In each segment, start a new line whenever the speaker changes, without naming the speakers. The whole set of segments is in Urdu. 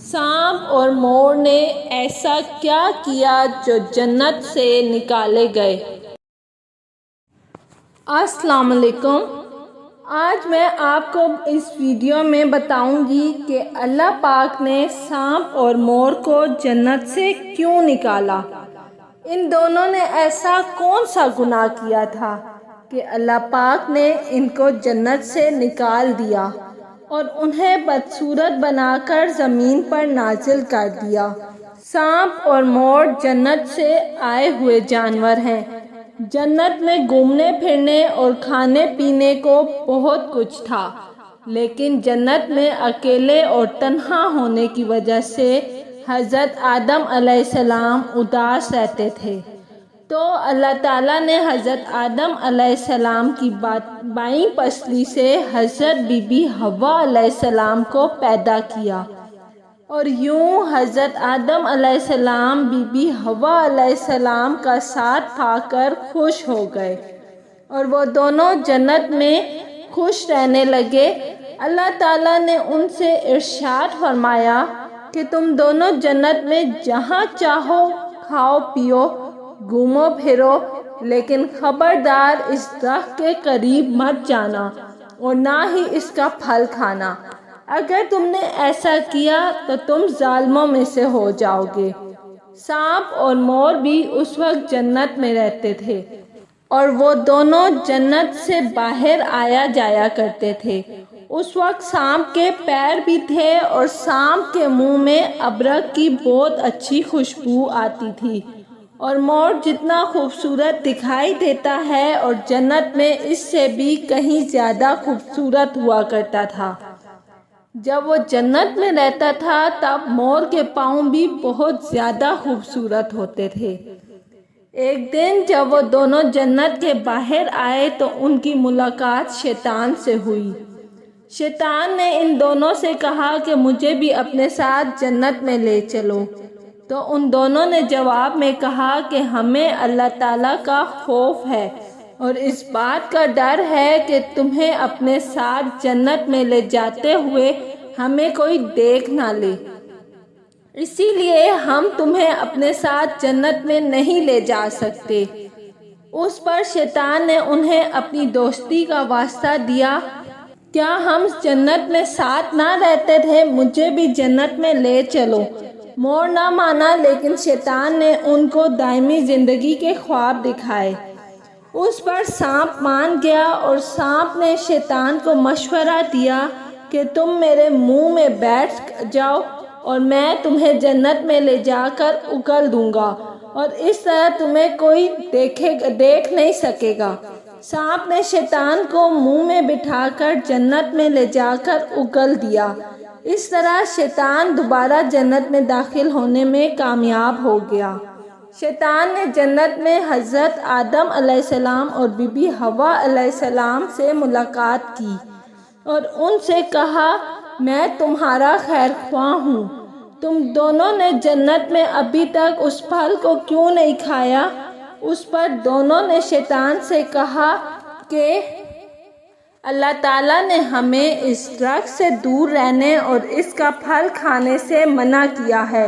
سانپ اور مور نے ایسا کیا کیا جو جنت سے نکالے گئے؟ السلام علیکم۔ آج میں آپ کو اس ویڈیو میں بتاؤں گی کہ اللہ پاک نے سانپ اور مور کو جنت سے کیوں نکالا۔ ان دونوں نے ایسا کون سا گناہ کیا تھا کہ اللہ پاک نے ان کو جنت سے نکال دیا اور انہیں بدصورت بنا کر زمین پر نازل کر دیا۔ سانپ اور مور جنت سے آئے ہوئے جانور ہیں۔ جنت میں گھومنے پھرنے اور کھانے پینے کو بہت کچھ تھا، لیکن جنت میں اکیلے اور تنہا ہونے کی وجہ سے حضرت آدم علیہ السلام اداس رہتے تھے۔ تو اللہ تعالیٰ نے حضرت آدم علیہ السلام کی بائیں پسلی سے حضرت بی بی حوا علیہ السلام کو پیدا کیا، اور یوں حضرت آدم علیہ السلام بی بی حوا علیہ السلام کا ساتھ پا کر خوش ہو گئے، اور وہ دونوں جنت میں خوش رہنے لگے۔ اللہ تعالیٰ نے ان سے ارشاد فرمایا کہ تم دونوں جنت میں جہاں چاہو کھاؤ پیو، گھومو پھرو، لیکن خبردار اس درخت کے قریب مت جانا اور نہ ہی اس کا پھل کھانا۔ اگر تم نے ایسا کیا تو تم ظالموں میں سے ہو جاؤ گے۔ سانپ اور مور بھی اس وقت جنت میں رہتے تھے، اور وہ دونوں جنت سے باہر آیا جایا کرتے تھے۔ اس وقت سانپ کے پیر بھی تھے اور سانپ کے منہ میں ابرک کی بہت اچھی خوشبو آتی تھی، اور مور جتنا خوبصورت دکھائی دیتا ہے اور جنت میں اس سے بھی کہیں زیادہ خوبصورت ہوا کرتا تھا۔ جب وہ جنت میں رہتا تھا تب مور کے پاؤں بھی بہت زیادہ خوبصورت ہوتے تھے۔ ایک دن جب وہ دونوں جنت کے باہر آئے تو ان کی ملاقات شیطان سے ہوئی۔ شیطان نے ان دونوں سے کہا کہ مجھے بھی اپنے ساتھ جنت میں لے چلو۔ تو ان دونوں نے جواب میں کہا کہ ہمیں اللہ تعالیٰ کا خوف ہے اور اس بات کا ڈر ہے کہ تمہیں اپنے ساتھ جنت میں لے جاتے ہوئے ہمیں کوئی دیکھ نہ لے، اسی لیے ہم تمہیں اپنے ساتھ جنت میں نہیں لے جا سکتے۔ اس پر شیطان نے انہیں اپنی دوستی کا واسطہ دیا، کیا ہم جنت میں ساتھ نہ رہتے تھے، مجھے بھی جنت میں لے چلو۔ مور نہ مانا، لیکن شیطان نے ان کو دائمی زندگی کے خواب دکھائے۔ اس پر سانپ مان گیا، اور سانپ نے شیطان کو مشورہ دیا کہ تم میرے منہ میں بیٹھ جاؤ اور میں تمہیں جنت میں لے جا کر اگل دوں گا، اور اس طرح تمہیں کوئی دیکھ نہیں سکے گا۔ سانپ نے شیطان کو منہ میں بٹھا کر جنت میں لے جا کر اگل دیا۔ اس طرح شیطان دوبارہ جنت میں داخل ہونے میں کامیاب ہو گیا۔ شیطان نے جنت میں حضرت آدم علیہ السلام اور بی بی حوا علیہ السلام سے ملاقات کی اور ان سے کہا، میں تمہارا خیر خواہ ہوں، تم دونوں نے جنت میں ابھی تک اس پھل کو کیوں نہیں کھایا؟ اس پر دونوں نے شیطان سے کہا کہ اللہ تعالیٰ نے ہمیں اس درخت سے دور رہنے اور اس کا پھل کھانے سے منع کیا ہے،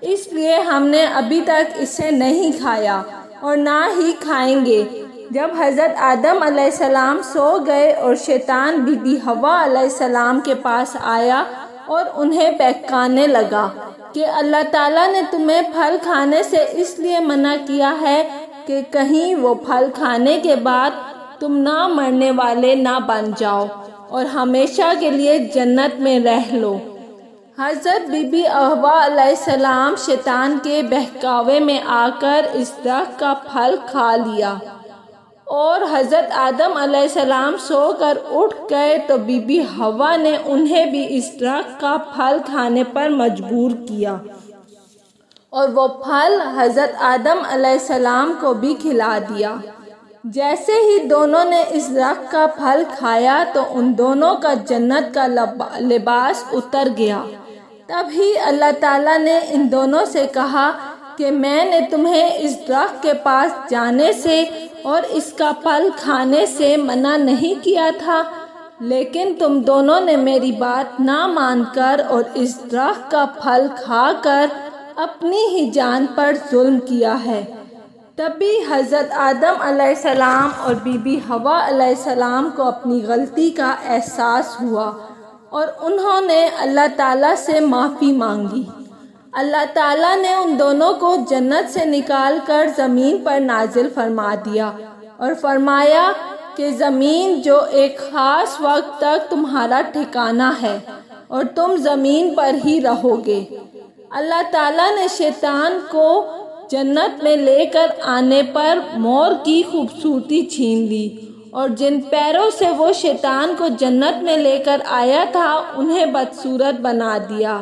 اس لیے ہم نے ابھی تک اسے نہیں کھایا اور نہ ہی کھائیں گے۔ جب حضرت آدم علیہ السلام سو گئے اور شیطان بی بی حوا علیہ السلام کے پاس آیا اور انہیں بہکانے لگا کہ اللہ تعالیٰ نے تمہیں پھل کھانے سے اس لیے منع کیا ہے کہ کہیں وہ پھل کھانے کے بعد تم نہ مرنے والے نہ بن جاؤ اور ہمیشہ کے لیے جنت میں رہ لو۔ حضرت بی بی حوا علیہ السلام شیطان کے بہکاوے میں آ کر اس درخت کا پھل کھا لیا، اور حضرت آدم علیہ السلام سو کر اٹھ گئے تو بی بی حوا نے انہیں بھی اس درخت کا پھل کھانے پر مجبور کیا، اور وہ پھل حضرت آدم علیہ السلام کو بھی کھلا دیا۔ جیسے ہی دونوں نے اس درخت کا پھل کھایا تو ان دونوں کا جنت کا لباس اتر گیا۔ تب ہی اللہ تعالیٰ نے ان دونوں سے کہا کہ میں نے تمہیں اس درخت کے پاس جانے سے اور اس کا پھل کھانے سے منع نہیں کیا تھا؟ لیکن تم دونوں نے میری بات نہ مان کر اور اس درخت کا پھل کھا کر اپنی ہی جان پر ظلم کیا ہے۔ تبھی حضرت آدم علیہ السلام اور بی بی حوا علیہ السلام کو اپنی غلطی کا احساس ہوا اور انہوں نے اللہ تعالیٰ سے معافی مانگی۔ اللہ تعالیٰ نے ان دونوں کو جنت سے نکال کر زمین پر نازل فرما دیا اور فرمایا کہ زمین جو ایک خاص وقت تک تمہارا ٹھکانہ ہے اور تم زمین پر ہی رہو گے۔ اللہ تعالیٰ نے شیطان کو جنت میں لے کر آنے پر مور کی خوبصورتی چھین لی اور جن پیروں سے وہ شیطان کو جنت میں لے کر آیا تھا انہیں بدصورت بنا دیا،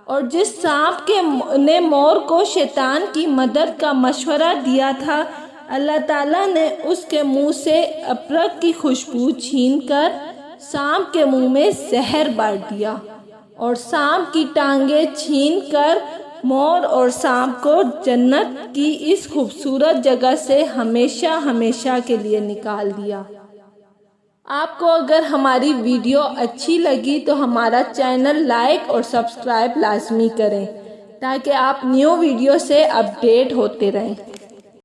اور جس سانپ نے مور کو شیطان کی مدد کا مشورہ دیا تھا اللہ تعالیٰ نے اس کے منہ سے ابرک کی خوشبو چھین کر سانپ کے منہ میں زہر بھر دیا، اور سانپ کی ٹانگیں چھین کر مور اور سانپ کو جنت کی اس خوبصورت جگہ سے ہمیشہ ہمیشہ کے لیے نکال دیا۔ آپ کو اگر ہماری ویڈیو اچھی لگی تو ہمارا چینل لائک اور سبسکرائب لازمی کریں تاکہ آپ نیو ویڈیو سے اپڈیٹ ہوتے رہیں۔